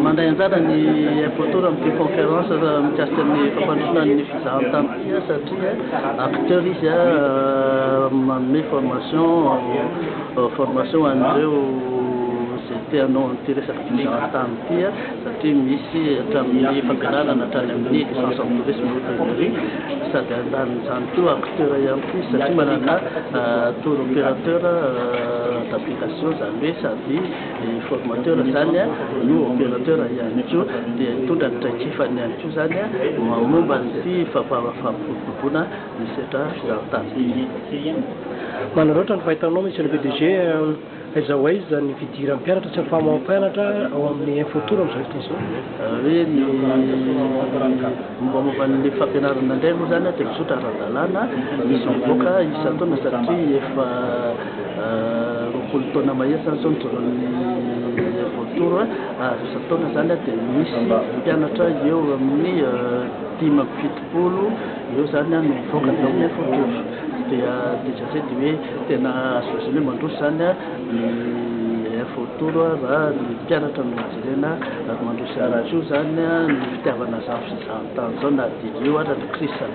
mandray anjara ny apotora amin'ny conférence mikasika amin'ny fampandrosoana ny fizahantany ity satria acteur izy manome formation an'ireo anao ty resaky fizahantany ity satria misy hatramin'ny fampianarana hatrany amin'ny licence en tourisme hôtellerie sady andan'izany koa acteur ihany koa satria manana tour opérateur d'application zany hoe sady formateur zany no opérateur ihany koa dia mitondra ny traikifany ihany koa zany momba nyty fampikobokoboana misetra fizahantany. Manaratra ny fahitanao monsieur le PDG aiza ho aiza ny fidiran'ny mpianatra sy ny fahamampianatra ao amin'ny infotour amin'izao fotoana izao? Hoe ny momba ny fampianarana indray moa zany dia misotra ara-dalàna misy mivoaka isan-taona satria efa roapolo taona mahitsy zao nijoron'ny infotour isan-taona zany dia misy mpianatra eo amin'ny 570 eo zany no mivoaka tao amin'ny infotour. Dia zay dia hoe tena azozony hoe mandroso zany ny infotour raha ny mpianatra no jerena ary mandroso ihany koa zany ny fitiavana zany fizahantany zao na dia eo ary ny crise.